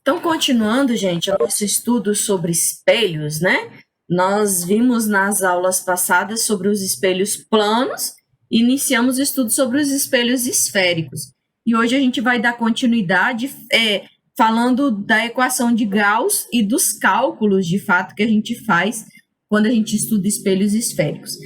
Então, continuando, gente, o nosso estudo sobre espelhos, né? Nós vimos nas aulas passadas sobre os espelhos planos e iniciamos o estudo sobre os espelhos esféricos. E hoje a gente vai dar continuidade falando da equação de Gauss e dos cálculos, de fato, que a gente faz quando a gente estuda espelhos esféricos.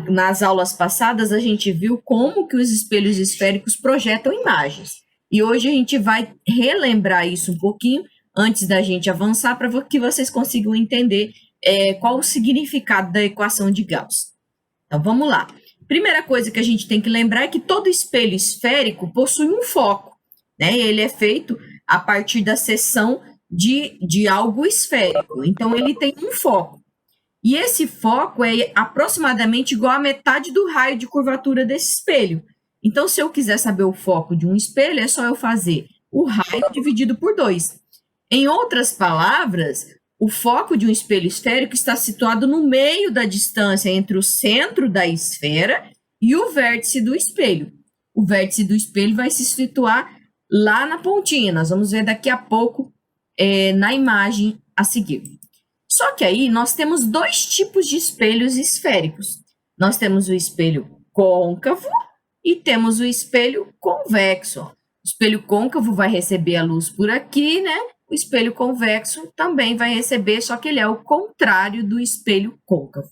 Nas aulas passadas, a gente viu como que os espelhos esféricos projetam imagens. E hoje a gente vai relembrar isso um pouquinho antes da gente avançar para que vocês consigam entender qual o significado da equação de Gauss. Então, vamos lá. Primeira coisa que a gente tem que lembrar é que todo espelho esférico possui um foco, né? Ele é feito a partir da seção de algo esférico. Então, ele tem um foco. E esse foco é aproximadamente igual à metade do raio de curvatura desse espelho. Então, se eu quiser saber o foco de um espelho, é só eu fazer o raio dividido por 2. Em outras palavras, o foco de um espelho esférico está situado no meio da distância entre o centro da esfera e o vértice do espelho. O vértice do espelho vai se situar lá na pontinha. Nós vamos ver daqui a pouco na imagem a seguir. Só que aí nós temos dois tipos de espelhos esféricos. Nós temos o espelho côncavo e temos o espelho convexo. O espelho côncavo vai receber a luz por aqui, né? O espelho convexo também vai receber, só que ele é o contrário do espelho côncavo.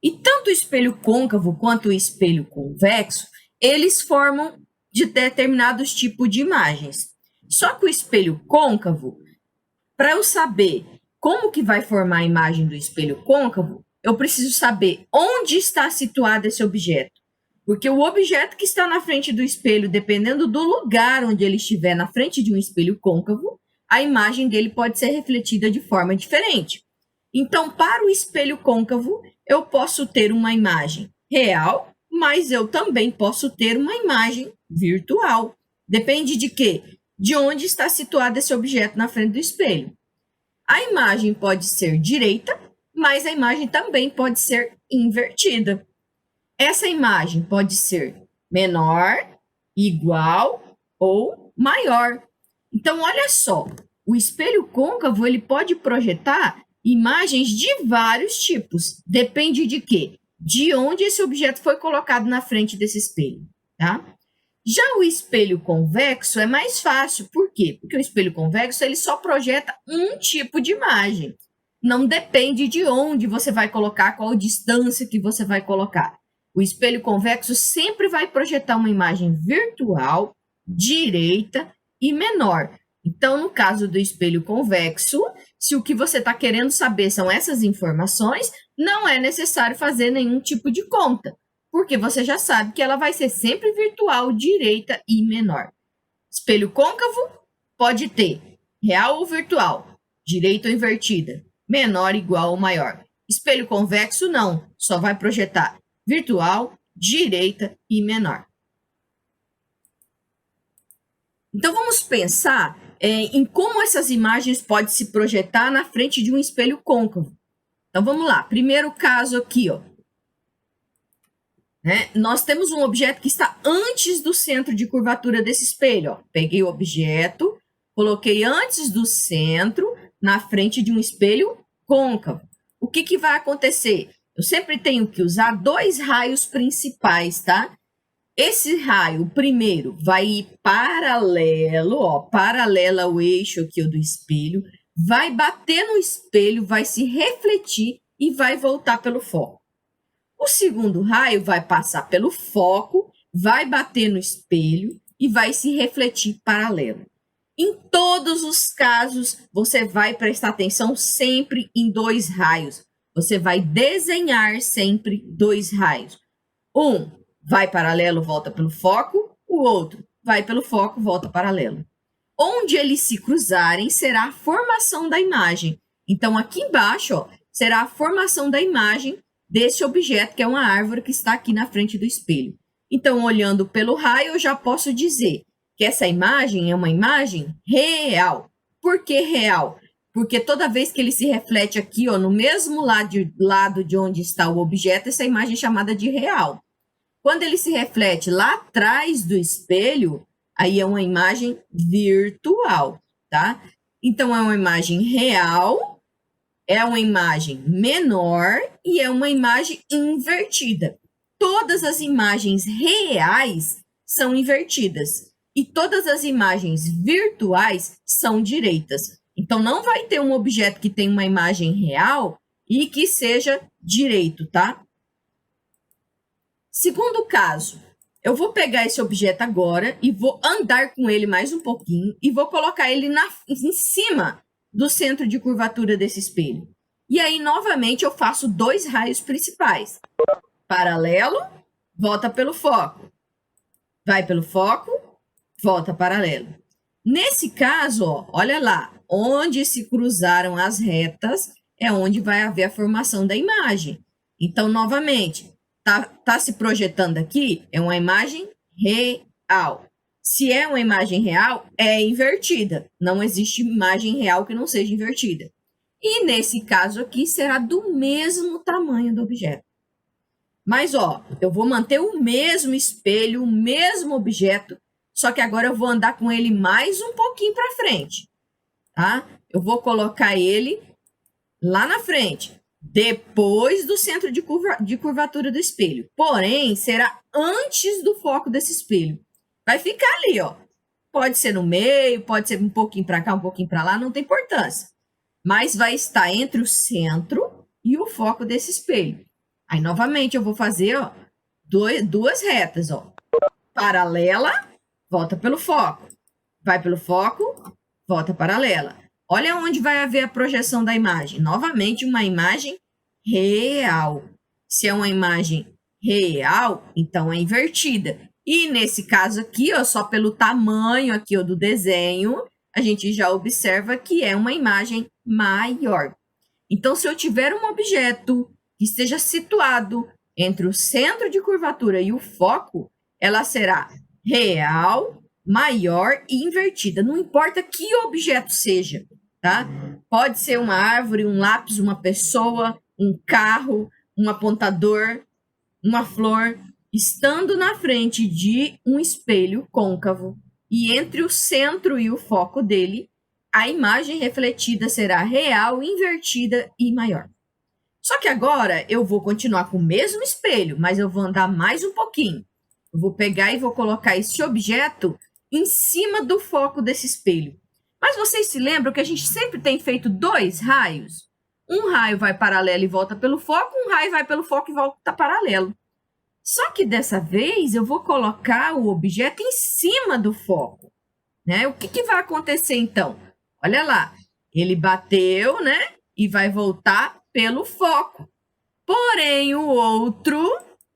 E tanto o espelho côncavo quanto o espelho convexo, eles formam de determinados tipos de imagens. Só que o espelho côncavo, para eu saber como que vai formar a imagem do espelho côncavo, eu preciso saber onde está situado esse objeto. Porque o objeto que está na frente do espelho, dependendo do lugar onde ele estiver na frente de um espelho côncavo, a imagem dele pode ser refletida de forma diferente. Então, para o espelho côncavo, eu posso ter uma imagem real, mas eu também posso ter uma imagem virtual. Depende de quê? De onde está situado esse objeto na frente do espelho. A imagem pode ser direita, mas a imagem também pode ser invertida. Essa imagem pode ser menor, igual ou maior. Então, olha só, o espelho côncavo ele pode projetar imagens de vários tipos. Depende de quê? De onde esse objeto foi colocado na frente desse espelho, tá? Já o espelho convexo é mais fácil. Por quê? Porque o espelho convexo ele só projeta um tipo de imagem. Não depende de onde você vai colocar, qual distância que você vai colocar. O espelho convexo sempre vai projetar uma imagem virtual, direita e menor. Então, no caso do espelho convexo, se o que você está querendo saber são essas informações, não é necessário fazer nenhum tipo de conta, porque você já sabe que ela vai ser sempre virtual, direita e menor. Espelho côncavo pode ter real ou virtual, direita ou invertida, menor, igual ou maior. Espelho convexo não, só vai projetar virtual, direita e menor. Então, vamos pensar em como essas imagens podem se projetar na frente de um espelho côncavo. Então, vamos lá. Primeiro caso aqui, ó. Nós temos um objeto que está antes do centro de curvatura desse espelho. Ó. Peguei o objeto, coloquei antes do centro, na frente de um espelho côncavo. O que vai acontecer? Eu sempre tenho que usar dois raios principais, tá? Esse raio, o primeiro, vai ir paralelo, ó, paralelo ao eixo aqui do espelho, vai bater no espelho, vai se refletir e vai voltar pelo foco. O segundo raio vai passar pelo foco, vai bater no espelho e vai se refletir paralelo. Em todos os casos, você vai prestar atenção sempre em dois raios. Você vai desenhar sempre dois raios. Um vai paralelo, volta pelo foco. O outro vai pelo foco, volta paralelo. Onde eles se cruzarem será a formação da imagem. Então, aqui embaixo, ó, será a formação da imagem desse objeto, que é uma árvore que está aqui na frente do espelho. Então, olhando pelo raio, eu já posso dizer que essa imagem é uma imagem real. Por que real? Porque toda vez que ele se reflete aqui, ó, no mesmo lado de onde está o objeto, essa imagem é chamada de real. Quando ele se reflete lá atrás do espelho, aí é uma imagem virtual. tá? Então, é uma imagem real, é uma imagem menor e é uma imagem invertida. Todas as imagens reais são invertidas e todas as imagens virtuais são direitas. Então, não vai ter um objeto que tem uma imagem real e que seja direito, tá? Segundo caso, eu vou pegar esse objeto agora e vou andar com ele mais um pouquinho e vou colocar ele em cima do centro de curvatura desse espelho. E aí, novamente, eu faço dois raios principais. Paralelo, volta pelo foco. Vai pelo foco, volta paralelo. Nesse caso, ó, olha lá, onde se cruzaram as retas é onde vai haver a formação da imagem. Então, novamente, tá se projetando aqui, é uma imagem real. Se é uma imagem real, é invertida. Não existe imagem real que não seja invertida. E nesse caso aqui, será do mesmo tamanho do objeto. Mas, ó, eu vou manter o mesmo espelho, o mesmo objeto, só que agora eu vou andar com ele mais um pouquinho para frente, tá? Eu vou colocar ele lá na frente, depois do centro de curvatura do espelho. Porém, será antes do foco desse espelho. Vai ficar ali, ó. Pode ser no meio, pode ser um pouquinho para cá, um pouquinho para lá, não tem importância. Mas vai estar entre o centro e o foco desse espelho. Aí, novamente, eu vou fazer, ó, duas retas, ó. Paralela, volta pelo foco. Vai pelo foco, volta paralela. Olha onde vai haver a projeção da imagem. Novamente, uma imagem real. Se é uma imagem real, então é invertida. E nesse caso aqui, ó, só pelo tamanho aqui ó, do desenho, a gente já observa que é uma imagem maior. Então, se eu tiver um objeto que esteja situado entre o centro de curvatura e o foco, ela será real, maior e invertida. Não importa que objeto seja, tá? Pode ser uma árvore, um lápis, uma pessoa, um carro, um apontador, uma flor, estando na frente de um espelho côncavo e entre o centro e o foco dele, a imagem refletida será real, invertida e maior. Só que agora eu vou continuar com o mesmo espelho, mas eu vou andar mais um pouquinho. Eu vou pegar e vou colocar esse objeto em cima do foco desse espelho. Mas vocês se lembram que a gente sempre tem feito dois raios? Um raio vai paralelo e volta pelo foco, um raio vai pelo foco e volta paralelo. Só que dessa vez eu vou colocar o objeto em cima do foco, né? O que vai acontecer então? Olha lá, ele bateu, né? E vai voltar pelo foco. Porém, o outro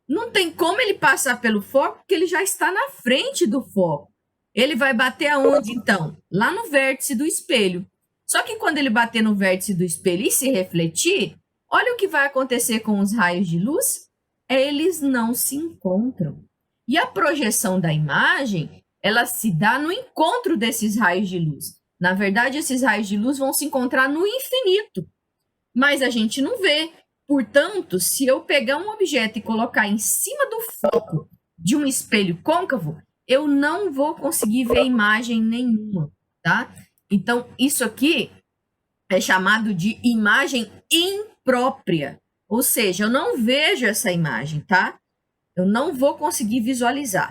não tem como ele passar pelo foco, porque ele já está na frente do foco. Ele vai bater aonde, então? Lá no vértice do espelho. Só que quando ele bater no vértice do espelho e se refletir, olha o que vai acontecer com os raios de luz. Eles não se encontram. E a projeção da imagem, ela se dá no encontro desses raios de luz. Na verdade, esses raios de luz vão se encontrar no infinito, mas a gente não vê. Portanto, se eu pegar um objeto e colocar em cima do foco de um espelho côncavo, eu não vou conseguir ver imagem nenhuma, tá? Então, isso aqui é chamado de imagem imprópria. Ou seja, eu não vejo essa imagem, tá? Eu não vou conseguir visualizar.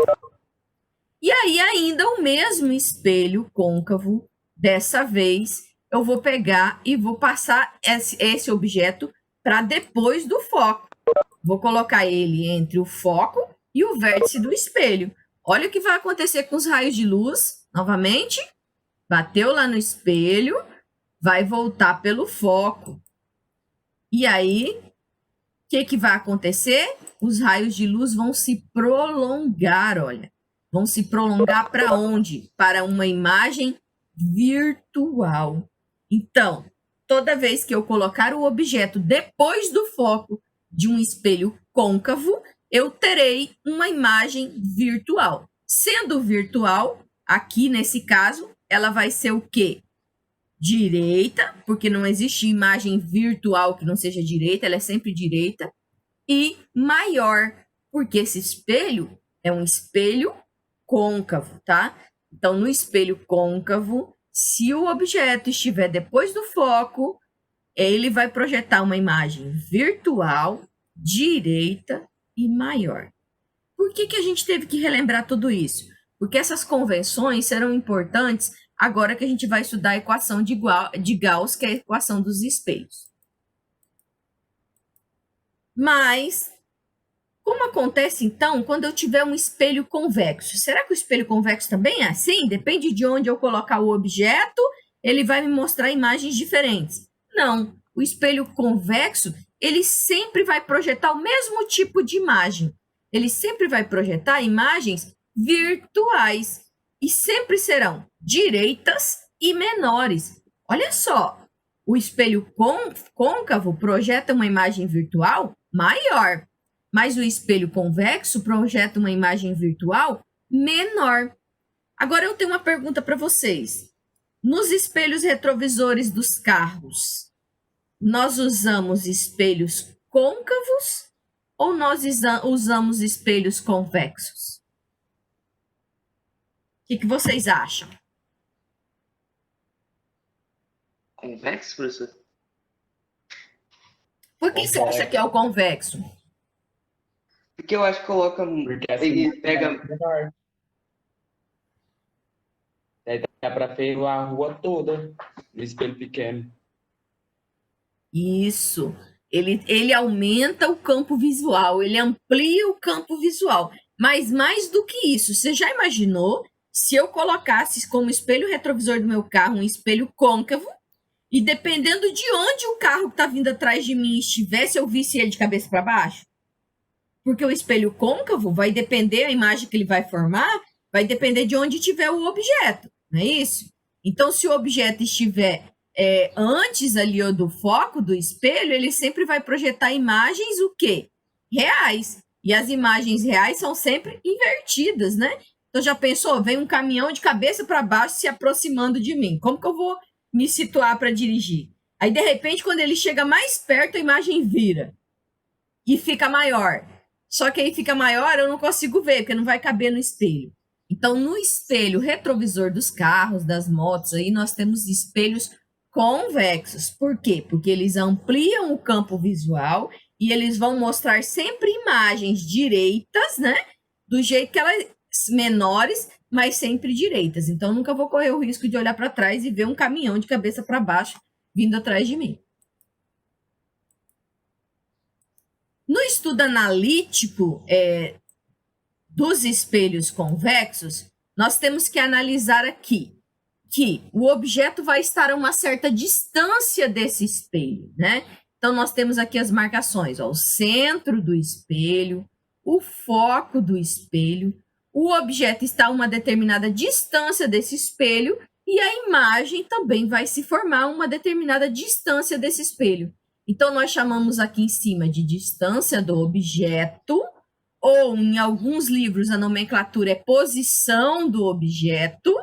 E aí, ainda o mesmo espelho côncavo, dessa vez, eu vou pegar e vou passar esse objeto para depois do foco. Vou colocar ele entre o foco e o vértice do espelho. Olha o que vai acontecer com os raios de luz. Novamente, bateu lá no espelho, vai voltar pelo foco. E aí, o que vai acontecer? Os raios de luz vão se prolongar, olha. Vão se prolongar para onde? Para uma imagem virtual. Então, toda vez que eu colocar o objeto depois do foco de um espelho côncavo, eu terei uma imagem virtual. Sendo virtual, aqui nesse caso, ela vai ser o quê? Direita, porque não existe imagem virtual que não seja direita, ela é sempre direita, e maior, porque esse espelho é um espelho côncavo, tá? Então, no espelho côncavo, Se o objeto estiver depois do foco, ele vai projetar uma imagem virtual, direita e maior. Por que a gente teve que relembrar tudo isso? Porque essas convenções serão importantes agora que a gente vai estudar a equação de Gauss, que é a equação dos espelhos. Mas, como acontece então quando eu tiver um espelho convexo? Será que o espelho convexo também é assim? Depende de onde eu colocar o objeto, ele vai me mostrar imagens diferentes. Não, o espelho convexo, ele sempre vai projetar o mesmo tipo de imagem. Ele sempre vai projetar imagens virtuais e sempre serão direitas e menores. Olha só, o espelho côncavo projeta uma imagem virtual maior, mas o espelho convexo projeta uma imagem virtual menor. Agora eu tenho uma pergunta para vocês. Nos espelhos retrovisores dos carros, nós usamos espelhos côncavos ou nós usamos espelhos convexos? O que vocês acham? Convexo, professor? Por que você acha que é o convexo? Porque eu acho que coloca. Porque assim, Ele pega. menor. Daí dá para ver a rua toda no espelho pequeno. Isso. Ele aumenta o campo visual, ele amplia o campo visual. Mas mais do que isso, você já imaginou se eu colocasse como espelho retrovisor do meu carro um espelho côncavo e dependendo de onde o carro que está vindo atrás de mim estivesse, eu visse ele de cabeça para baixo? Porque o espelho côncavo vai depender, a imagem que ele vai formar, vai depender de onde tiver o objeto, não é isso? Então, se o objeto estiver antes ali do foco do espelho, ele sempre vai projetar imagens o quê? Reais. E as imagens reais são sempre invertidas, né? Então, já pensou? Vem um caminhão de cabeça para baixo se aproximando de mim. Como que eu vou me situar para dirigir? Aí, de repente, quando ele chega mais perto, a imagem vira e fica maior. Só que aí fica maior, eu não consigo ver, porque não vai caber no espelho. Então, no espelho retrovisor dos carros, das motos, aí nós temos espelhos convexos. Por quê? Porque eles ampliam o campo visual e eles vão mostrar sempre imagens direitas, né? Do jeito que elas menores, mas sempre direitas. Então, nunca vou correr o risco de olhar para trás e ver um caminhão de cabeça para baixo vindo atrás de mim. No estudo analítico dos espelhos convexos, nós temos que analisar aqui que o objeto vai estar a uma certa distância desse espelho, né? Então, nós temos aqui as marcações, ó, o centro do espelho, o foco do espelho, o objeto está a uma determinada distância desse espelho e a imagem também vai se formar a uma determinada distância desse espelho. Então, nós chamamos aqui em cima de distância do objeto, ou em alguns livros a nomenclatura é posição do objeto,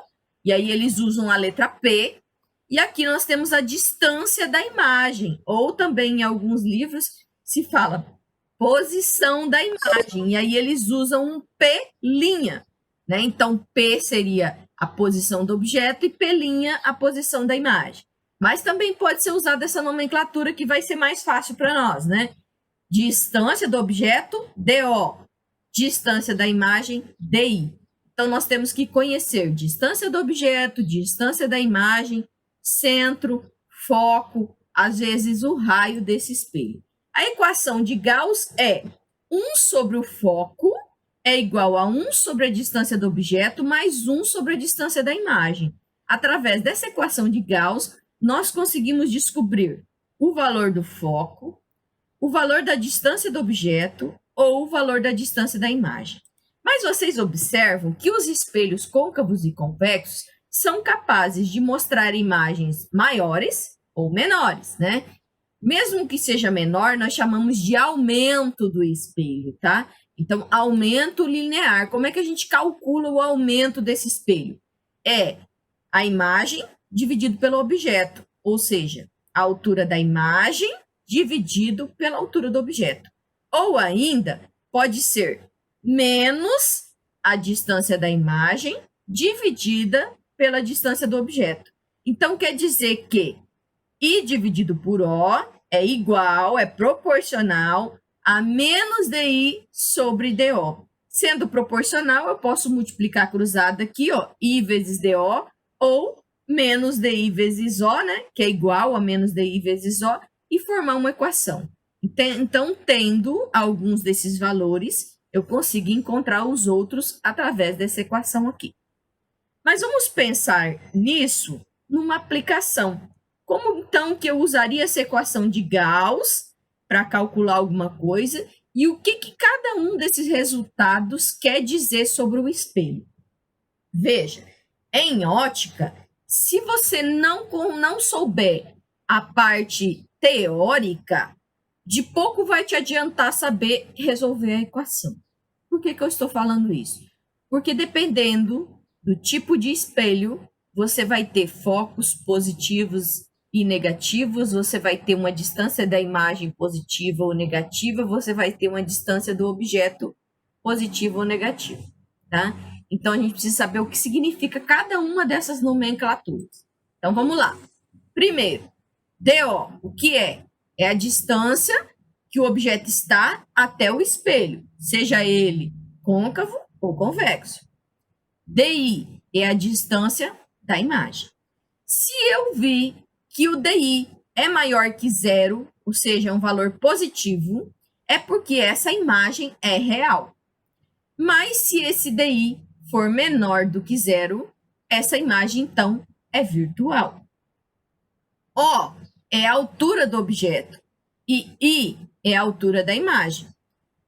e aí eles usam a letra P, e aqui nós temos a distância da imagem, ou também em alguns livros se fala posição da imagem, e aí eles usam um P', né? Então, P seria a posição do objeto e P' a posição da imagem. Mas também pode ser usada essa nomenclatura que vai ser mais fácil para nós, né? Distância do objeto, DO. Distância da imagem, DI. Então, nós temos que conhecer distância do objeto, distância da imagem, centro, foco, às vezes o raio desse espelho. A equação de Gauss é 1 sobre o foco é igual a 1 sobre a distância do objeto mais 1 sobre a distância da imagem. Através dessa equação de Gauss, nós conseguimos descobrir o valor do foco, o valor da distância do objeto ou o valor da distância da imagem. Mas vocês observam que os espelhos côncavos e convexos são capazes de mostrar imagens maiores ou menores, né? Mesmo que seja menor, nós chamamos de aumento do espelho, tá? Então, aumento linear. Como é que a gente calcula o aumento desse espelho? É a imagem dividido pelo objeto, ou seja, a altura da imagem dividido pela altura do objeto. Ou ainda, pode ser menos a distância da imagem dividida pela distância do objeto. Então, quer dizer que I dividido por O é igual, é proporcional a menos DI sobre DO. Sendo proporcional, eu posso multiplicar cruzado aqui, ó, I vezes DO, ou menos DI vezes O, né, que é igual a menos DI vezes O, e formar uma equação. Então, tendo alguns desses valores, eu consigo encontrar os outros através dessa equação aqui. Mas vamos pensar nisso numa aplicação. Como então que eu usaria essa equação de Gauss para calcular alguma coisa e o que cada um desses resultados quer dizer sobre o espelho? Veja, em ótica, se você não souber a parte teórica, de pouco vai te adiantar saber resolver a equação. Por que eu estou falando isso? Porque dependendo do tipo de espelho, você vai ter focos positivos e negativos, você vai ter uma distância da imagem positiva ou negativa, você vai ter uma distância do objeto positiva ou negativa, tá? Então, a gente precisa saber o que significa cada uma dessas nomenclaturas. Então, vamos lá. Primeiro, DO, o que é? É a distância que o objeto está até o espelho, seja ele côncavo ou convexo. DI é a distância da imagem. Se eu vi que o DI é maior que zero, ou seja, um valor positivo, é porque essa imagem é real. Mas se esse DI for menor do que zero, essa imagem, então, é virtual. O é a altura do objeto e I é a altura da imagem.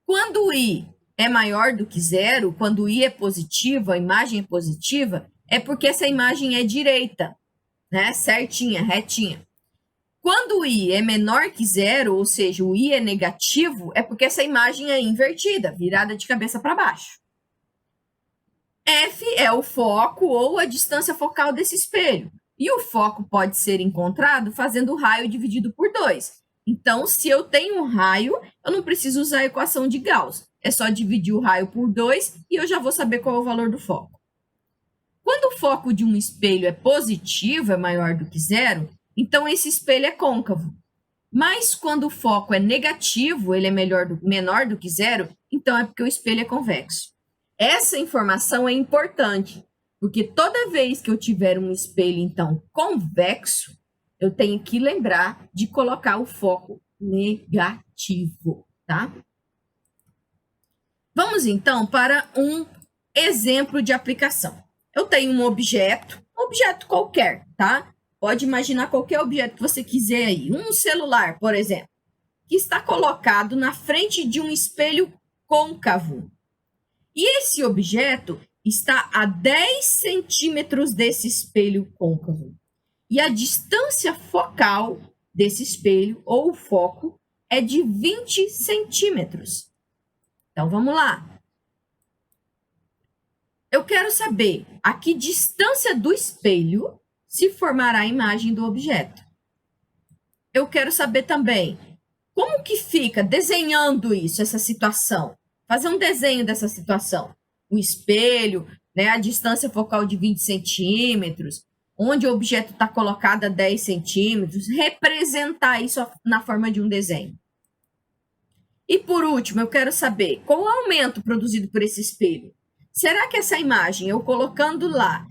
Quando o I é maior do que zero, quando o I é positivo, a imagem é positiva, é porque essa imagem é direita, né? Certinha, retinha. Quando o I é menor que zero, ou seja, o I é negativo, é porque essa imagem é invertida, virada de cabeça para baixo. F é o foco ou a distância focal desse espelho. E o foco pode ser encontrado fazendo o raio dividido por 2. Então, se eu tenho um raio, eu não preciso usar a equação de Gauss. É só dividir o raio por 2 e eu já vou saber qual é o valor do foco. Quando o foco de um espelho é positivo, é maior do que zero, então esse espelho é côncavo. Mas quando o foco é negativo, ele é menor do que zero, então é porque o espelho é convexo. Essa informação é importante, porque toda vez que eu tiver um espelho, então, convexo, eu tenho que lembrar de colocar o foco negativo, tá? Vamos, então, para um exemplo de aplicação. Eu tenho um objeto qualquer, tá? Pode imaginar qualquer objeto que você quiser aí. Um celular, por exemplo, que está colocado na frente de um espelho côncavo. E esse objeto está a 10 centímetros desse espelho côncavo. E a distância focal desse espelho, ou o foco, é de 20 centímetros. Então, vamos lá. Eu quero saber a que distância do espelho se formará a imagem do objeto. Eu quero saber também como que fica desenhando isso, essa situação. Fazer um desenho dessa situação. O espelho, né, a distância focal de 20 centímetros, onde o objeto está colocado a 10 centímetros, representar isso na forma de um desenho. E por último, eu quero saber qual o aumento produzido por esse espelho. Será que essa imagem, eu colocando lá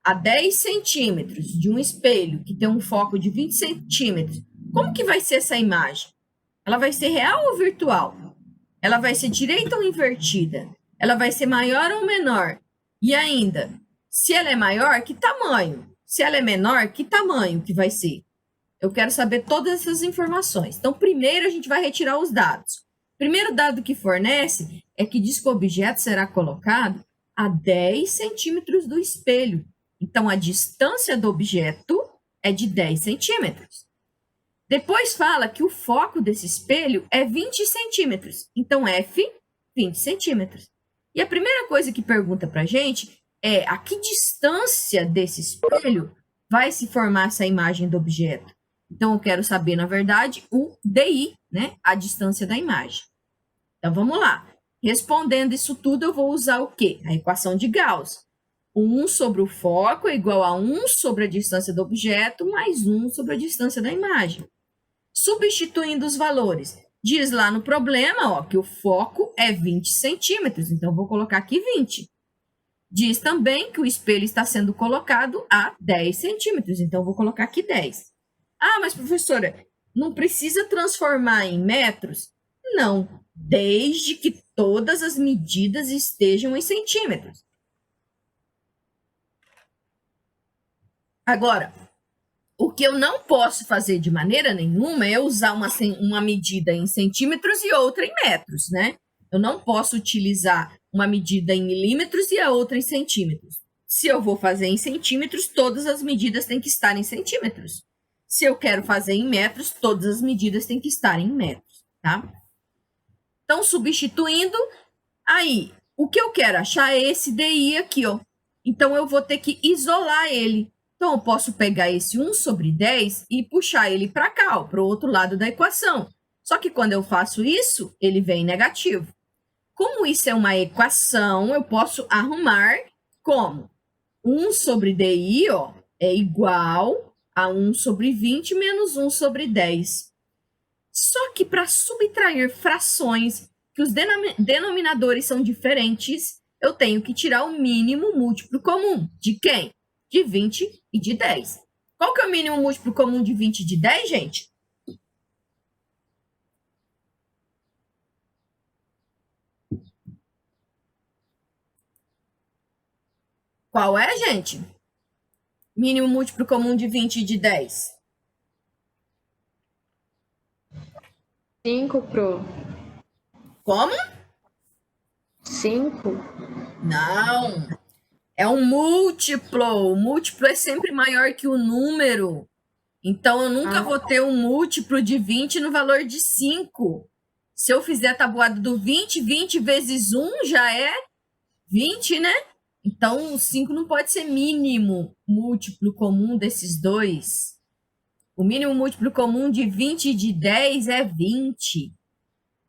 a 10 centímetros de um espelho que tem um foco de 20 centímetros, como que vai ser essa imagem? Ela vai ser real ou virtual? Ela vai ser direita ou invertida? Ela vai ser maior ou menor? E ainda, se ela é maior, que tamanho? Se ela é menor, que tamanho que vai ser? Eu quero saber todas essas informações. Então, primeiro a gente vai retirar os dados. O primeiro dado que fornece é que diz que o objeto será colocado a 10 centímetros do espelho. Então, a distância do objeto é de 10 centímetros. Depois fala que o foco desse espelho é 20 centímetros. Então, F, 20 centímetros. E a primeira coisa que pergunta para a gente é a que distância desse espelho vai se formar essa imagem do objeto. Então, eu quero saber, na verdade, o DI, né? A distância da imagem. Então, vamos lá. Respondendo isso tudo, eu vou usar o quê? A equação de Gauss. 1 sobre o foco é igual a 1 sobre a distância do objeto mais 1 sobre a distância da imagem. Substituindo os valores. Diz lá no problema, ó, que o foco é 20 centímetros, então vou colocar aqui 20. Diz também que o espelho está sendo colocado a 10 centímetros, então vou colocar aqui 10. Ah, mas professora, não precisa transformar em metros? Não, desde que todas as medidas estejam em centímetros. Agora, o que eu não posso fazer de maneira nenhuma é usar uma medida em centímetros e outra em metros, né? Eu não posso utilizar uma medida em milímetros e a outra em centímetros. Se eu vou fazer em centímetros, todas as medidas têm que estar em centímetros. Se eu quero fazer em metros, todas as medidas têm que estar em metros, tá? Então, substituindo, aí, o que eu quero achar é esse DI aqui, ó. Então, eu vou ter que isolar ele. Então, eu posso pegar esse 1 sobre 10 e puxar ele para cá, para o outro lado da equação. Só que quando eu faço isso, ele vem negativo. Como isso é uma equação, eu posso arrumar como 1 sobre DI, ó, é igual a 1 sobre 20 menos 1 sobre 10. Só que para subtrair frações que os denominadores são diferentes, eu tenho que tirar o mínimo múltiplo comum. De quem? De 20 e de 10. Qual que é o mínimo múltiplo comum de 20 e de 10, gente? Qual é, gente? Mínimo múltiplo comum de 20 e de 10. 5 pro Como? 5. Não. É um múltiplo. O múltiplo é sempre maior que o número. Então, eu nunca vou ter um múltiplo de 20 no valor de 5. Se eu fizer a tabuada do 20, 20 vezes 1 já é 20, né? Então, o 5 não pode ser mínimo múltiplo comum desses dois. O mínimo múltiplo comum de 20 e de 10 é 20.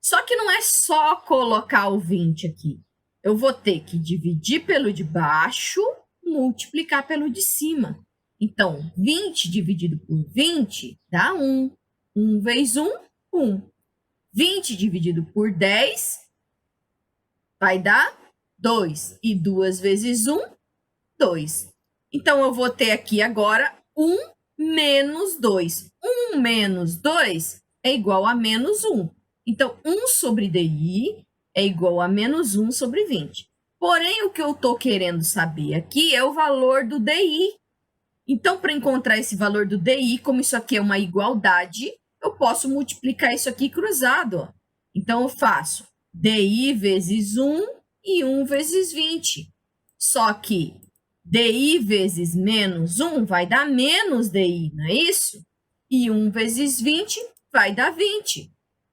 Só que não é só colocar o 20 aqui. Eu vou ter que dividir pelo de baixo, multiplicar pelo de cima. Então, 20 dividido por 20 dá 1. 1 vezes 1, 1. 20 dividido por 10 vai dar 2. E 2 vezes 1, 2. Então, eu vou ter aqui agora 1 menos 2. 1 menos 2 é igual a menos 1. Então, 1 sobre DI é igual a menos 1 sobre 20. Porém, o que eu estou querendo saber aqui é o valor do DI. Então, para encontrar esse valor do DI, como isso aqui é uma igualdade, eu posso multiplicar isso aqui cruzado. Ó. Então, eu faço DI vezes 1 e 1 vezes 20. Só que DI vezes menos 1 vai dar menos DI, não é isso? E 1 vezes 20 vai dar 20.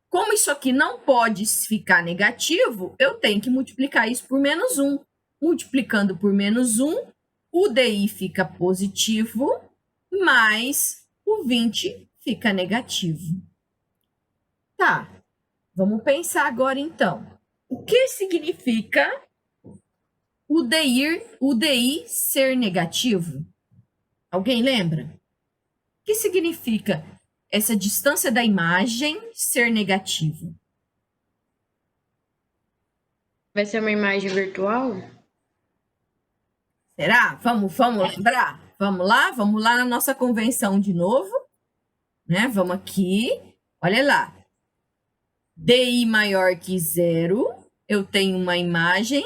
Como isso aqui não pode ficar negativo, eu tenho que multiplicar isso por menos 1. Multiplicando por menos 1, o DI fica positivo, mas o 20 fica negativo. Tá, vamos pensar agora então. O que significa o DI ser negativo? Alguém lembra? O que significa essa distância da imagem ser negativo? Vai ser uma imagem virtual? Será? Vamos lembrar? Vamos lá na nossa convenção de novo, né? Vamos aqui, olha lá. DI maior que 0, eu tenho uma imagem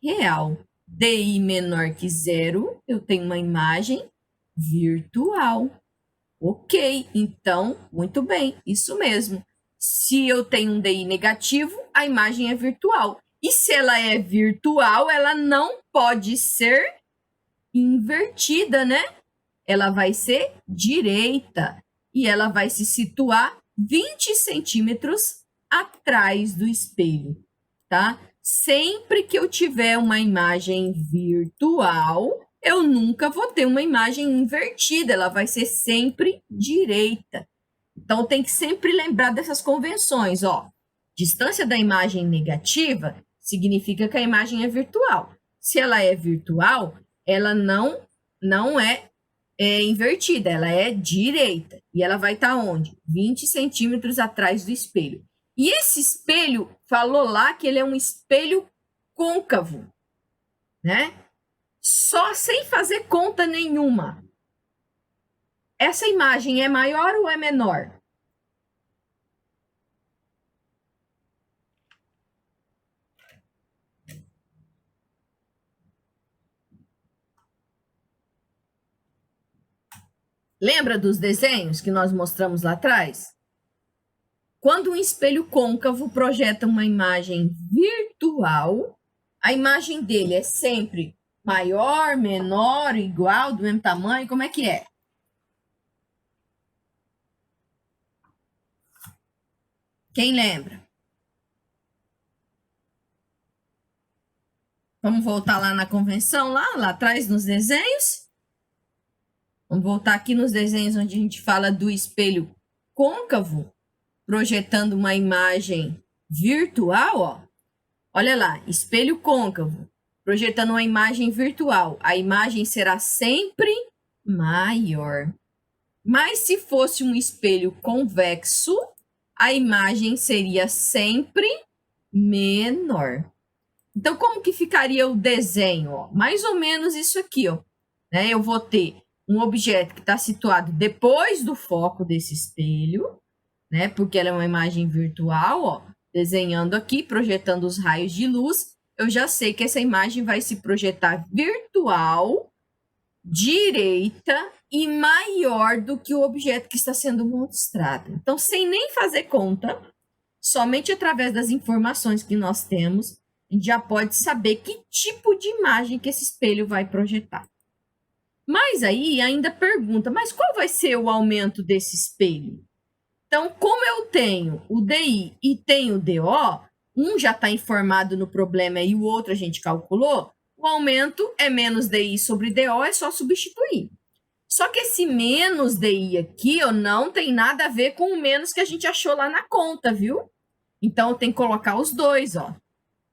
real. DI menor que 0, eu tenho uma imagem virtual. Ok, então, muito bem, isso mesmo. Se eu tenho um DI negativo, a imagem é virtual. E se ela é virtual, ela não pode ser invertida, né? Ela vai ser direita e ela vai se situar 20 centímetros atrás do espelho, tá? Sempre que eu tiver uma imagem virtual, eu nunca vou ter uma imagem invertida, ela vai ser sempre direita. Então, tem que sempre lembrar dessas convenções, ó. Distância da imagem negativa significa que a imagem é virtual. Se ela é virtual, ela não é invertida, ela é direita. E ela vai estar onde? 20 centímetros atrás do espelho. E esse espelho, falou lá que ele é um espelho côncavo, né? Só sem fazer conta nenhuma. Essa imagem é maior ou é menor? Lembra dos desenhos que nós mostramos lá atrás? Quando um espelho côncavo projeta uma imagem virtual, a imagem dele é sempre maior, menor, igual, do mesmo tamanho? Como é que é? Quem lembra? Vamos voltar lá na convenção, lá atrás nos desenhos? Vamos voltar aqui nos desenhos onde a gente fala do espelho côncavo, projetando uma imagem virtual, ó. Olha lá, espelho côncavo, projetando uma imagem virtual. A imagem será sempre maior. Mas se fosse um espelho convexo, a imagem seria sempre menor. Então, como que ficaria o desenho? Ó? Mais ou menos isso aqui, ó. Né? Eu vou ter um objeto que está situado depois do foco desse espelho, né? Porque ela é uma imagem virtual, ó. Desenhando aqui, projetando os raios de luz, eu já sei que essa imagem vai se projetar virtual, direita e maior do que o objeto que está sendo mostrado. Então, sem nem fazer conta, somente através das informações que nós temos, a gente já pode saber que tipo de imagem que esse espelho vai projetar. Mas aí ainda pergunta, mas qual vai ser o aumento desse espelho? Então, como eu tenho o DI e tenho o DO, um já está informado no problema e o outro a gente calculou, o aumento é menos DI sobre DO, é só substituir. Só que esse menos DI aqui, ó, não tem nada a ver com o menos que a gente achou lá na conta, viu? Então, eu tenho que colocar os dois, ó.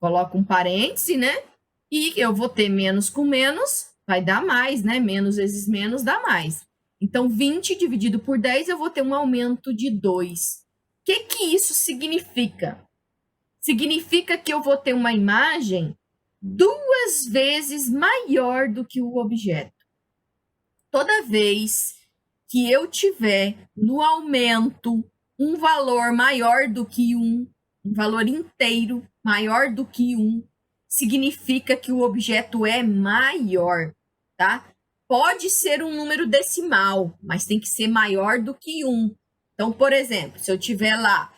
Coloco um parêntese, né? E eu vou ter menos com menos, vai dar mais, né? Menos vezes menos dá mais. Então, 20 dividido por 10, eu vou ter um aumento de 2. O que isso significa? Significa que eu vou ter uma imagem 2 vezes maior do que o objeto. Toda vez que eu tiver no aumento um valor maior do que um valor inteiro maior do que 1, significa que o objeto é maior, tá? Pode ser um número decimal, mas tem que ser maior do que 1. Então, por exemplo, se eu tiver lá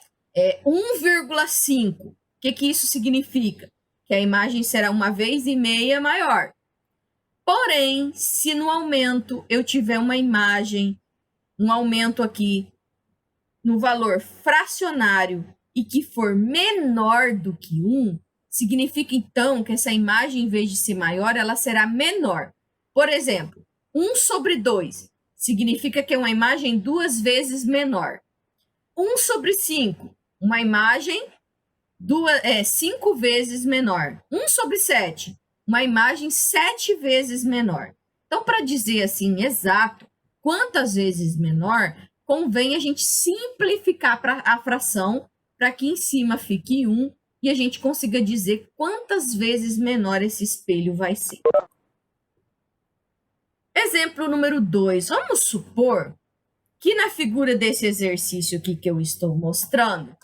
1,5, o que isso significa? Que a imagem será 1,5 vezes maior. Porém, se no aumento eu tiver uma imagem, um aumento aqui no valor fracionário e que for menor do que 1, significa então que essa imagem, em vez de ser maior, ela será menor. Por exemplo, 1 sobre 2 significa que é uma imagem 2 vezes menor. 1 sobre 5, uma imagem 5 vezes menor. 1 sobre 7, uma imagem 7 vezes menor. Então, para dizer assim exato quantas vezes menor, convém a gente simplificar a fração para que em cima fique 1 e a gente consiga dizer quantas vezes menor esse espelho vai ser. Exemplo número 2. Vamos supor que na figura desse exercício aqui que eu estou mostrando,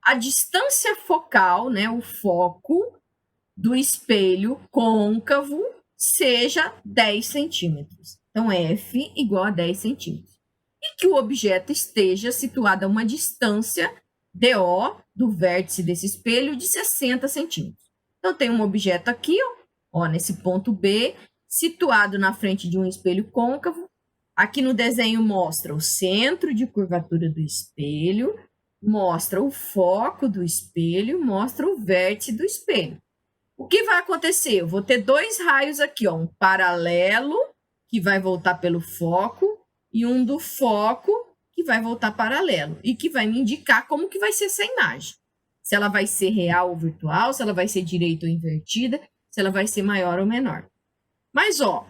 a distância focal, né, o foco do espelho côncavo, seja 10 centímetros. Então, F igual a 10 centímetros. E que o objeto esteja situado a uma distância DO do vértice desse espelho de 60 centímetros. Então, tem um objeto aqui, ó, nesse ponto B, situado na frente de um espelho côncavo. Aqui no desenho mostra o centro de curvatura do espelho, mostra o foco do espelho, mostra o vértice do espelho. O que vai acontecer? Eu vou ter 2 raios aqui, ó, um paralelo, que vai voltar pelo foco, e um do foco, que vai voltar paralelo, e que vai me indicar como que vai ser essa imagem. Se ela vai ser real ou virtual, se ela vai ser direita ou invertida, se ela vai ser maior ou menor. Mas, ó,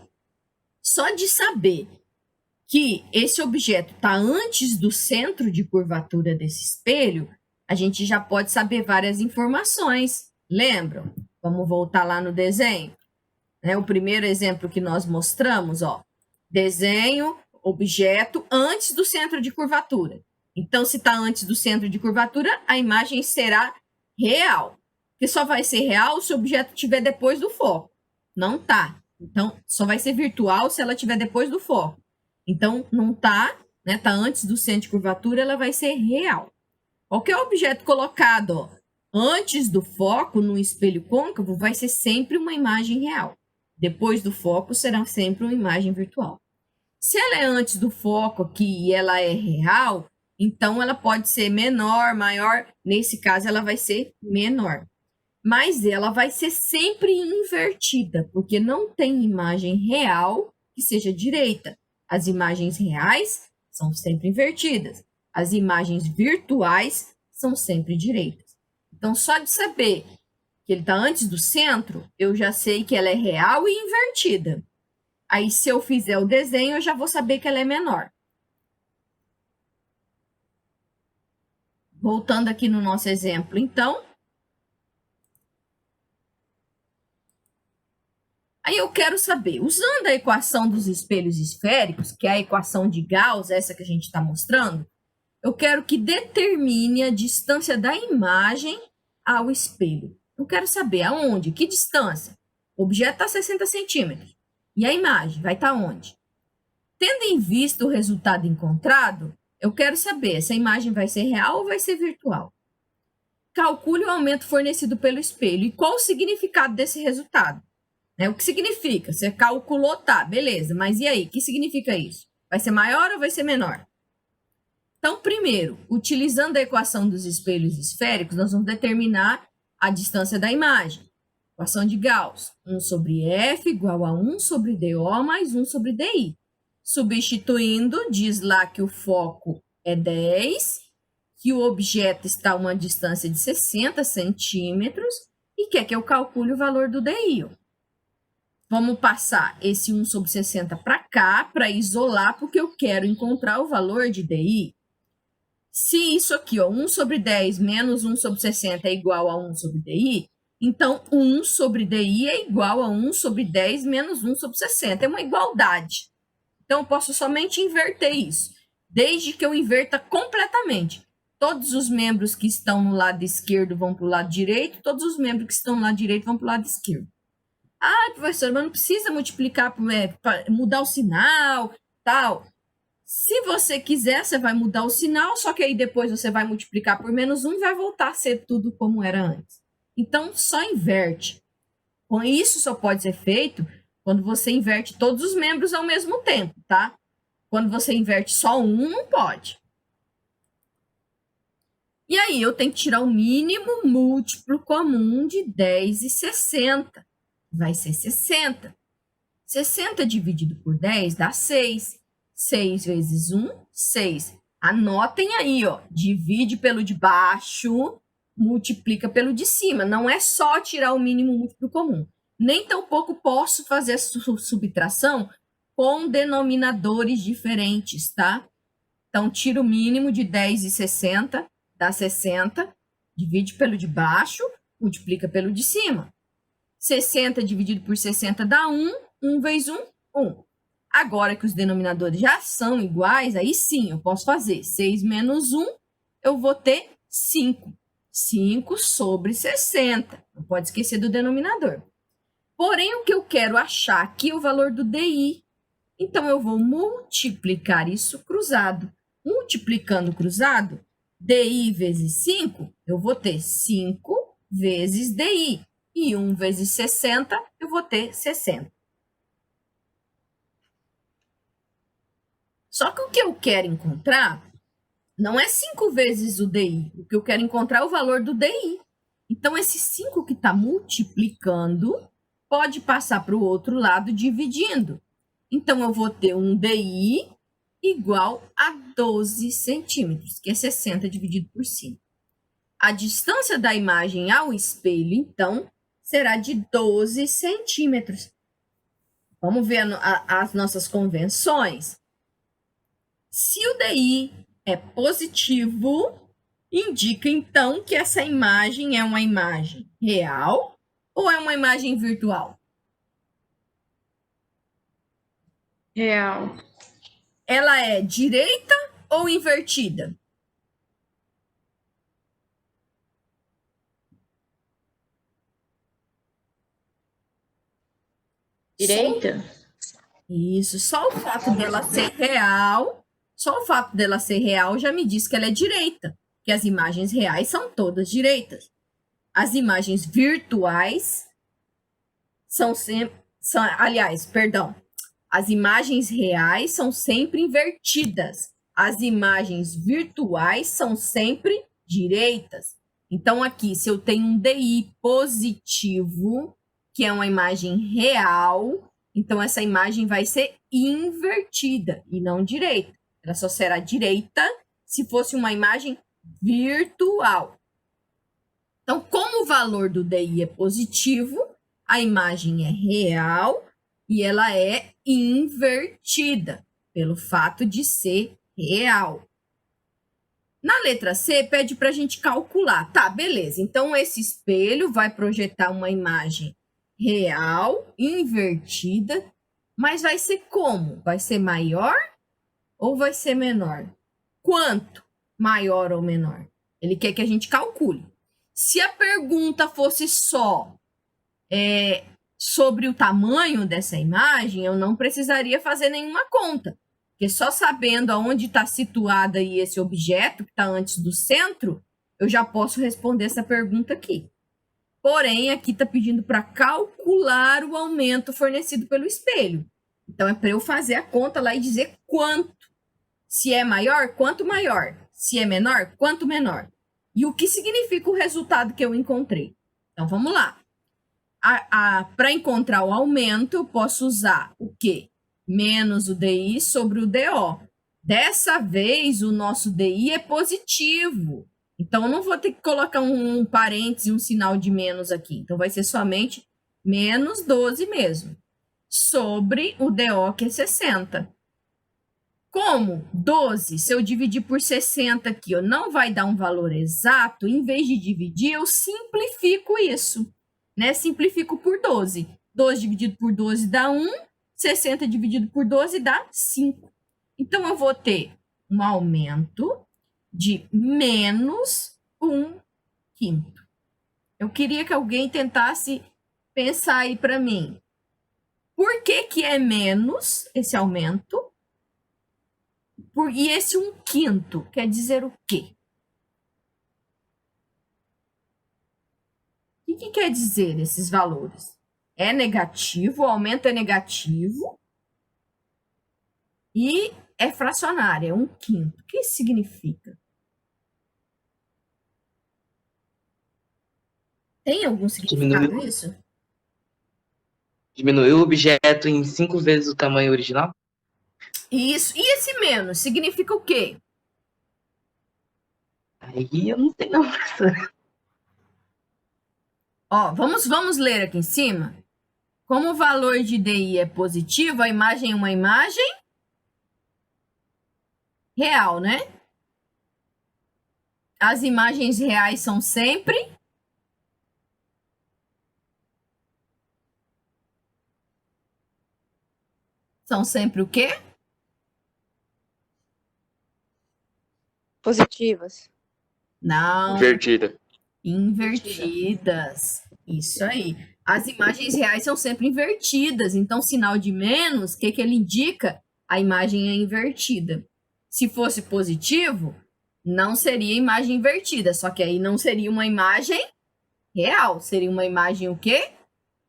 Só de saber que esse objeto está antes do centro de curvatura desse espelho, a gente já pode saber várias informações. Lembram? Vamos voltar lá no desenho. O primeiro exemplo que nós mostramos, ó, desenho, objeto antes do centro de curvatura. Então, se está antes do centro de curvatura, a imagem será real. Porque só vai ser real se o objeto estiver depois do foco. Não tá. Então, só vai ser virtual se ela estiver depois do foco. Então, não tá, né? Tá antes do centro de curvatura, ela vai ser real. Qualquer objeto colocado, ó, antes do foco, no espelho côncavo, vai ser sempre uma imagem real. Depois do foco, será sempre uma imagem virtual. Se ela é antes do foco aqui e ela é real, então ela pode ser menor, maior. Nesse caso, ela vai ser menor. Mas ela vai ser sempre invertida, porque não tem imagem real que seja direita. As imagens reais são sempre invertidas. As imagens virtuais são sempre direitas. Então, só de saber que ele está antes do centro, eu já sei que ela é real e invertida. Aí, se eu fizer o desenho, eu já vou saber que ela é menor. Voltando aqui no nosso exemplo, então. Aí eu quero saber, usando a equação dos espelhos esféricos, que é a equação de Gauss, essa que a gente está mostrando, eu quero que determine a distância da imagem ao espelho. Eu quero saber aonde, que distância. O objeto está a 60 centímetros. E a imagem vai estar onde? Tendo em vista o resultado encontrado, eu quero saber se a imagem vai ser real ou vai ser virtual. Calcule o aumento fornecido pelo espelho e qual o significado desse resultado. O que significa? Você calculou, tá, beleza, mas e aí? O que significa isso? Vai ser maior ou vai ser menor? Então, primeiro, utilizando a equação dos espelhos esféricos, nós vamos determinar a distância da imagem. Equação de Gauss, 1 sobre F igual a 1 sobre DO mais 1 sobre DI. Substituindo, diz lá que o foco é 10, que o objeto está a uma distância de 60 centímetros e quer que eu calcule o valor do DI. Vamos passar esse 1 sobre 60 para cá, para isolar, porque eu quero encontrar o valor de DI. Se isso aqui, ó, 1 sobre 10 menos 1 sobre 60 é igual a 1 sobre DI, então 1 sobre DI é igual a 1 sobre 10 menos 1 sobre 60. É uma igualdade. Então, eu posso somente inverter isso, desde que eu inverta completamente. Todos os membros que estão no lado esquerdo vão para o lado direito, todos os membros que estão no lado direito vão para o lado esquerdo. Ah, professor, mas não precisa multiplicar, mudar o sinal, tal. Se você quiser, você vai mudar o sinal, só que aí depois você vai multiplicar por menos 1 e vai voltar a ser tudo como era antes. Então, só inverte. Com isso, só pode ser feito quando você inverte todos os membros ao mesmo tempo, tá? Quando você inverte só um, não pode. E aí, eu tenho que tirar o mínimo múltiplo comum de 10 e 60. Vai ser 60. 60 dividido por 10 dá 6. 6 vezes 1, 6. Anotem aí, ó. Divide pelo de baixo, multiplica pelo de cima. Não é só tirar o mínimo múltiplo comum. Nem tampouco posso fazer a subtração com denominadores diferentes, tá? Então, tira o mínimo de 10 e 60, dá 60. Divide pelo de baixo, multiplica pelo de cima. 60 dividido por 60 dá 1. 1 vezes 1, 1. Agora que os denominadores já são iguais, aí sim, eu posso fazer 6 menos 1, eu vou ter 5. 5 sobre 60. Não pode esquecer do denominador. Porém, o que eu quero achar aqui é o valor do DI. Então, eu vou multiplicar isso cruzado. Multiplicando cruzado, DI vezes 5, eu vou ter 5 vezes DI. E 1 vezes 60, eu vou ter 60. Só que o que eu quero encontrar não é 5 vezes o DI. O que eu quero encontrar é o valor do DI. Então, esse 5 que está multiplicando pode passar para o outro lado dividindo. Então, eu vou ter um DI igual a 12 centímetros, que é 60 dividido por 5. A distância da imagem ao espelho, então, será de 12 centímetros. Vamos ver as nossas convenções. Se o DI é positivo, indica então que essa imagem é uma imagem real ou é uma imagem virtual? Real. Ela é direita ou invertida? Direita? Isso, só o fato dela ser real, já me diz que ela é direita, que as imagens reais são todas direitas. As imagens virtuais são sempre, as imagens reais são sempre invertidas. As imagens virtuais são sempre direitas. Então, aqui, se eu tenho um DI positivo, que é uma imagem real, então essa imagem vai ser invertida e não direita. Ela só será direita se fosse uma imagem virtual. Então, como o valor do DI é positivo, a imagem é real e ela é invertida, pelo fato de ser real. Na letra C, pede para a gente calcular. Tá, beleza. Então, esse espelho vai projetar uma imagem real, invertida, mas vai ser como? Vai ser maior ou vai ser menor? Quanto maior ou menor? Ele quer que a gente calcule. Se a pergunta fosse só sobre o tamanho dessa imagem, eu não precisaria fazer nenhuma conta. Porque só sabendo aonde está situado aí esse objeto, que está antes do centro, eu já posso responder essa pergunta aqui. Porém, aqui está pedindo para calcular o aumento fornecido pelo espelho. Então, é para eu fazer a conta lá e dizer quanto. Se é maior, quanto maior. Se é menor, quanto menor. E o que significa o resultado que eu encontrei? Então, vamos lá. Para encontrar o aumento, eu posso usar o quê? Menos o DI sobre o DO. Dessa vez, o nosso DI é positivo. Então, eu não vou ter que colocar um parêntese, um sinal de menos aqui. Então, vai ser somente menos 12 mesmo. Sobre o DO, que é 60. Como 12, se eu dividir por 60 aqui, não vai dar um valor exato, em vez de dividir, eu simplifico isso. Né? Simplifico por 12. 12 dividido por 12 dá 1. 60 dividido por 12 dá 5. Então, eu vou ter um aumento de menos 1/5. Eu queria que alguém tentasse pensar aí para mim. Por que é menos esse aumento? E esse 1/5 quer dizer o quê? O que quer dizer esses valores? É negativo, o aumento é negativo e é fracionário, é 1/5. O que isso significa? Tem algum significado isso? Diminuiu o objeto em 5 vezes o tamanho original? Isso. E esse menos significa o quê? Aí eu não sei não, professora. Ó, vamos ler aqui em cima. Como o valor de DI é positivo, a imagem é uma imagem real, né? As imagens reais são sempre o quê? Positivas. Não. Invertida. Invertidas. Isso aí. As imagens reais são sempre invertidas. Então, sinal de menos, o que ele indica? A imagem é invertida. Se fosse positivo, não seria imagem invertida. Só que aí não seria uma imagem real. Seria uma imagem o quê?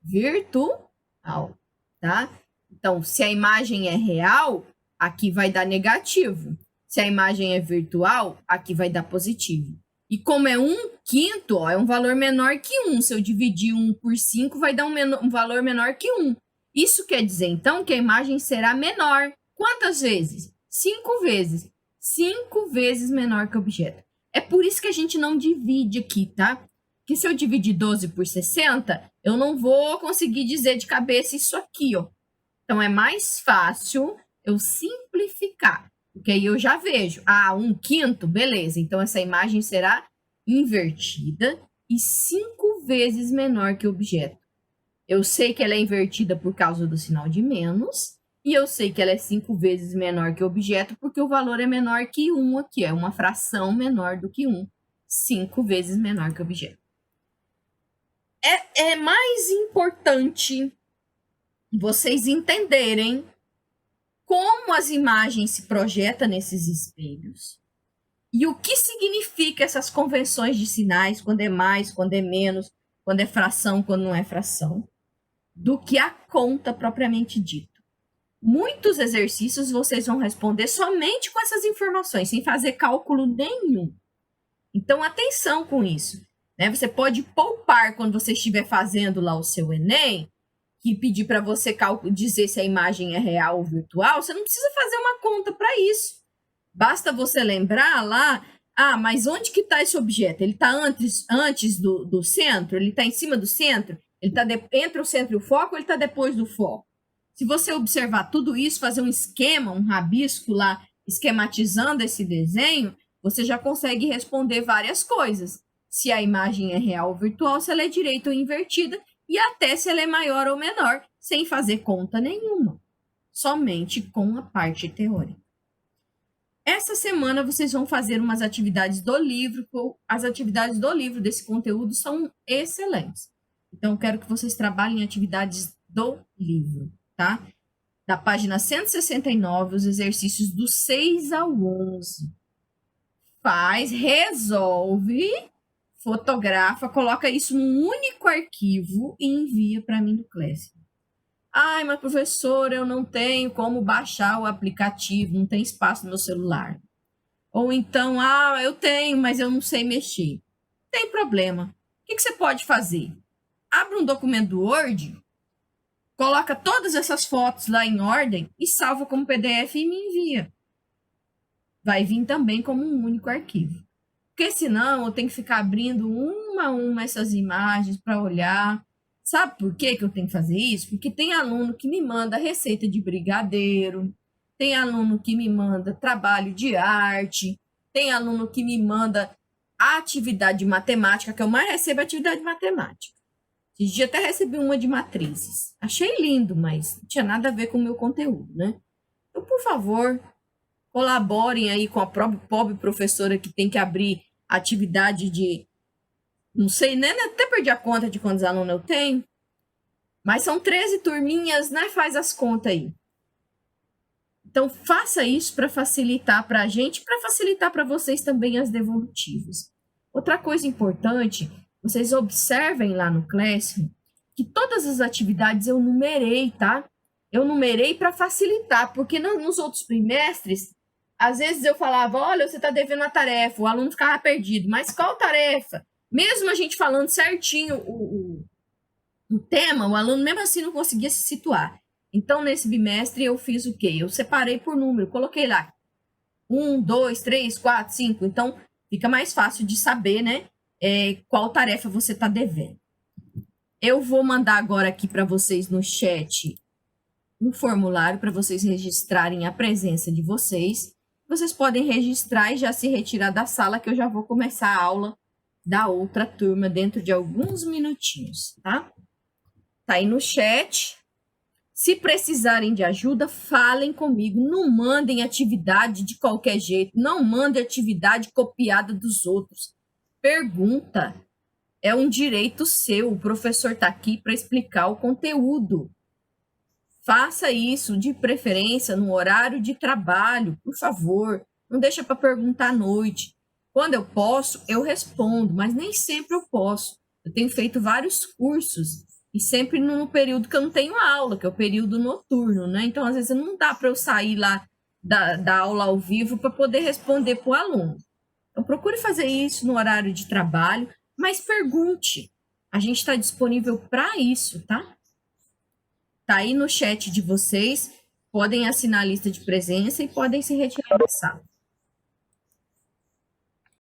Virtual. Tá? Então, se a imagem é real, aqui vai dar negativo. Se a imagem é virtual, aqui vai dar positivo. E como é 1/5, ó, é um valor menor que 1. Se eu dividir 1 por 5, vai dar um valor menor que 1. Isso quer dizer, então, que a imagem será menor. Quantas vezes? 5 vezes. 5 vezes menor que o objeto. É por isso que a gente não divide aqui, tá? Porque se eu dividir 12 por 60, eu não vou conseguir dizer de cabeça isso aqui, ó. Então, é mais fácil eu simplificar, porque aí eu já vejo, 1/5, beleza, então essa imagem será invertida e 5 vezes menor que o objeto. Eu sei que ela é invertida por causa do sinal de menos, e eu sei que ela é 5 vezes menor que o objeto, porque o valor é menor que 1 aqui, é uma fração menor do que 1, 5 vezes menor que o objeto. É mais importante vocês entenderem como as imagens se projetam nesses espelhos e o que significa essas convenções de sinais, quando é mais, quando é menos, quando é fração, quando não é fração, do que a conta propriamente dita. Muitos exercícios vocês vão responder somente com essas informações, sem fazer cálculo nenhum. Então, atenção com isso. Né? Você pode poupar quando você estiver fazendo lá o seu Enem, que pedir para você dizer se a imagem é real ou virtual, você não precisa fazer uma conta para isso. Basta você lembrar lá, mas onde que está esse objeto? Ele está antes do centro? Ele está em cima do centro? Ele está entre o centro e o foco ou ele está depois do foco? Se você observar tudo isso, fazer um esquema, um rabisco lá, esquematizando esse desenho, você já consegue responder várias coisas. Se a imagem é real ou virtual, se ela é direita ou invertida, e até se ela é maior ou menor, sem fazer conta nenhuma. Somente com a parte teórica. Essa semana vocês vão fazer umas atividades do livro. As atividades do livro desse conteúdo são excelentes. Então, eu quero que vocês trabalhem atividades do livro, tá? Da página 169, os exercícios do 6 ao 11. Resolve, fotografa, coloca isso num único arquivo e envia para mim no Classroom. Mas professora, eu não tenho como baixar o aplicativo, não tem espaço no meu celular. Ou então, eu tenho, mas eu não sei mexer. Não tem problema. O que você pode fazer? Abre um documento do Word, coloca todas essas fotos lá em ordem e salva como PDF e me envia. Vai vir também como um único arquivo. Porque senão eu tenho que ficar abrindo uma a uma essas imagens para olhar. Sabe por que eu tenho que fazer isso? Porque tem aluno que me manda receita de brigadeiro, tem aluno que me manda trabalho de arte, tem aluno que me manda atividade de matemática, que eu mais recebo atividade de matemática. Esse dia até recebi uma de matrizes. Achei lindo, mas não tinha nada a ver com o meu conteúdo, né? Então, por favor, colaborem aí com a pobre professora que tem que abrir atividade de... Não sei, né? Até perdi a conta de quantos alunos eu tenho. Mas são 13 turminhas, né? Faz as contas aí. Então, faça isso para facilitar para a gente, para facilitar para vocês também as devolutivas. Outra coisa importante, vocês observem lá no Classroom que todas as atividades eu numerei, tá? Eu numerei para facilitar, porque nos outros trimestres, às vezes eu falava, olha, você está devendo a tarefa, o aluno ficava perdido. Mas qual tarefa? Mesmo a gente falando certinho o tema, o aluno mesmo assim não conseguia se situar. Então, nesse bimestre, eu fiz o quê? Eu separei por número, coloquei lá 1, 2, 3, 4, 5. Então, fica mais fácil de saber, né? Qual tarefa você está devendo. Eu vou mandar agora aqui para vocês no chat um formulário para vocês registrarem a presença de vocês. Vocês podem registrar e já se retirar da sala, que eu já vou começar a aula da outra turma dentro de alguns minutinhos, tá? Tá aí no chat. Se precisarem de ajuda, falem comigo. Não mandem atividade de qualquer jeito. Não mandem atividade copiada dos outros. Pergunta. É um direito seu. O professor está aqui para explicar o conteúdo. Faça isso, de preferência, no horário de trabalho, por favor. Não deixa para perguntar à noite. Quando eu posso, eu respondo, mas nem sempre eu posso. Eu tenho feito vários cursos e sempre no período que eu não tenho aula, que é o período noturno, né? Então, às vezes, não dá para eu sair lá da aula ao vivo para poder responder para o aluno. Então, procure fazer isso no horário de trabalho, mas pergunte. A gente está disponível para isso, tá? Tá aí no chat de vocês. Podem assinar a lista de presença e podem se retirar da sala.